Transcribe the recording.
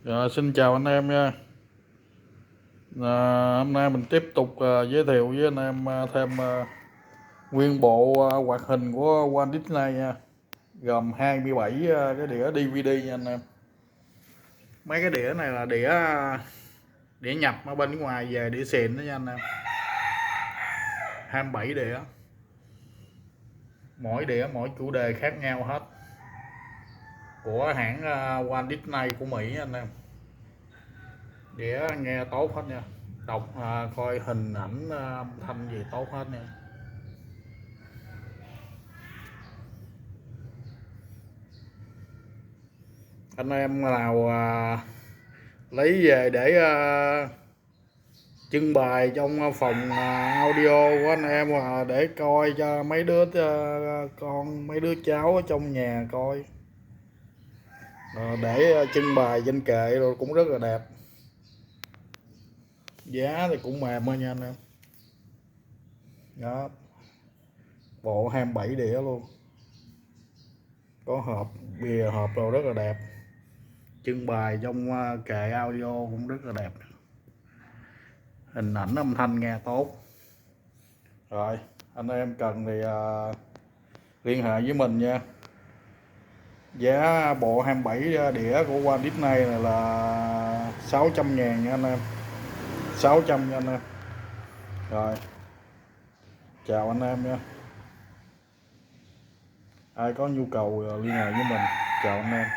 Xin chào anh em nha. Hôm nay mình tiếp tục giới thiệu với anh em thêm nguyên bộ hoạt hình của Walt Disney nha, gồm 27 cái đĩa DVD nha anh em. Mấy cái đĩa này là đĩa nhập ở bên ngoài về, đĩa xịn đó nha anh em. 27 đĩa, mỗi đĩa mỗi chủ đề khác nhau hết, của hãng Walt Disney của Mỹ anh em. Đĩa nghe tốt hết nha, đọc coi hình ảnh âm thanh gì tốt hết nha. Anh em nào lấy về để trưng bày trong phòng audio của anh em, để coi cho mấy đứa con, mấy đứa cháu ở trong nhà coi, để trưng bày trên kệ rồi cũng rất là đẹp. Giá thì cũng mềm thôi nha anh em. Đó, bộ 27 đĩa luôn, có hộp bìa, hộp rồi rất là đẹp, trưng bày trong kệ audio cũng rất là đẹp, hình ảnh âm thanh nghe tốt. Rồi anh em cần thì liên hệ với mình nha. Giá bộ 27 đĩa của Walt Disney này là 600.000 nha anh em, 600 nha anh em. Rồi, chào anh em nha. Ai có nhu cầu liên hệ với mình. Chào anh em.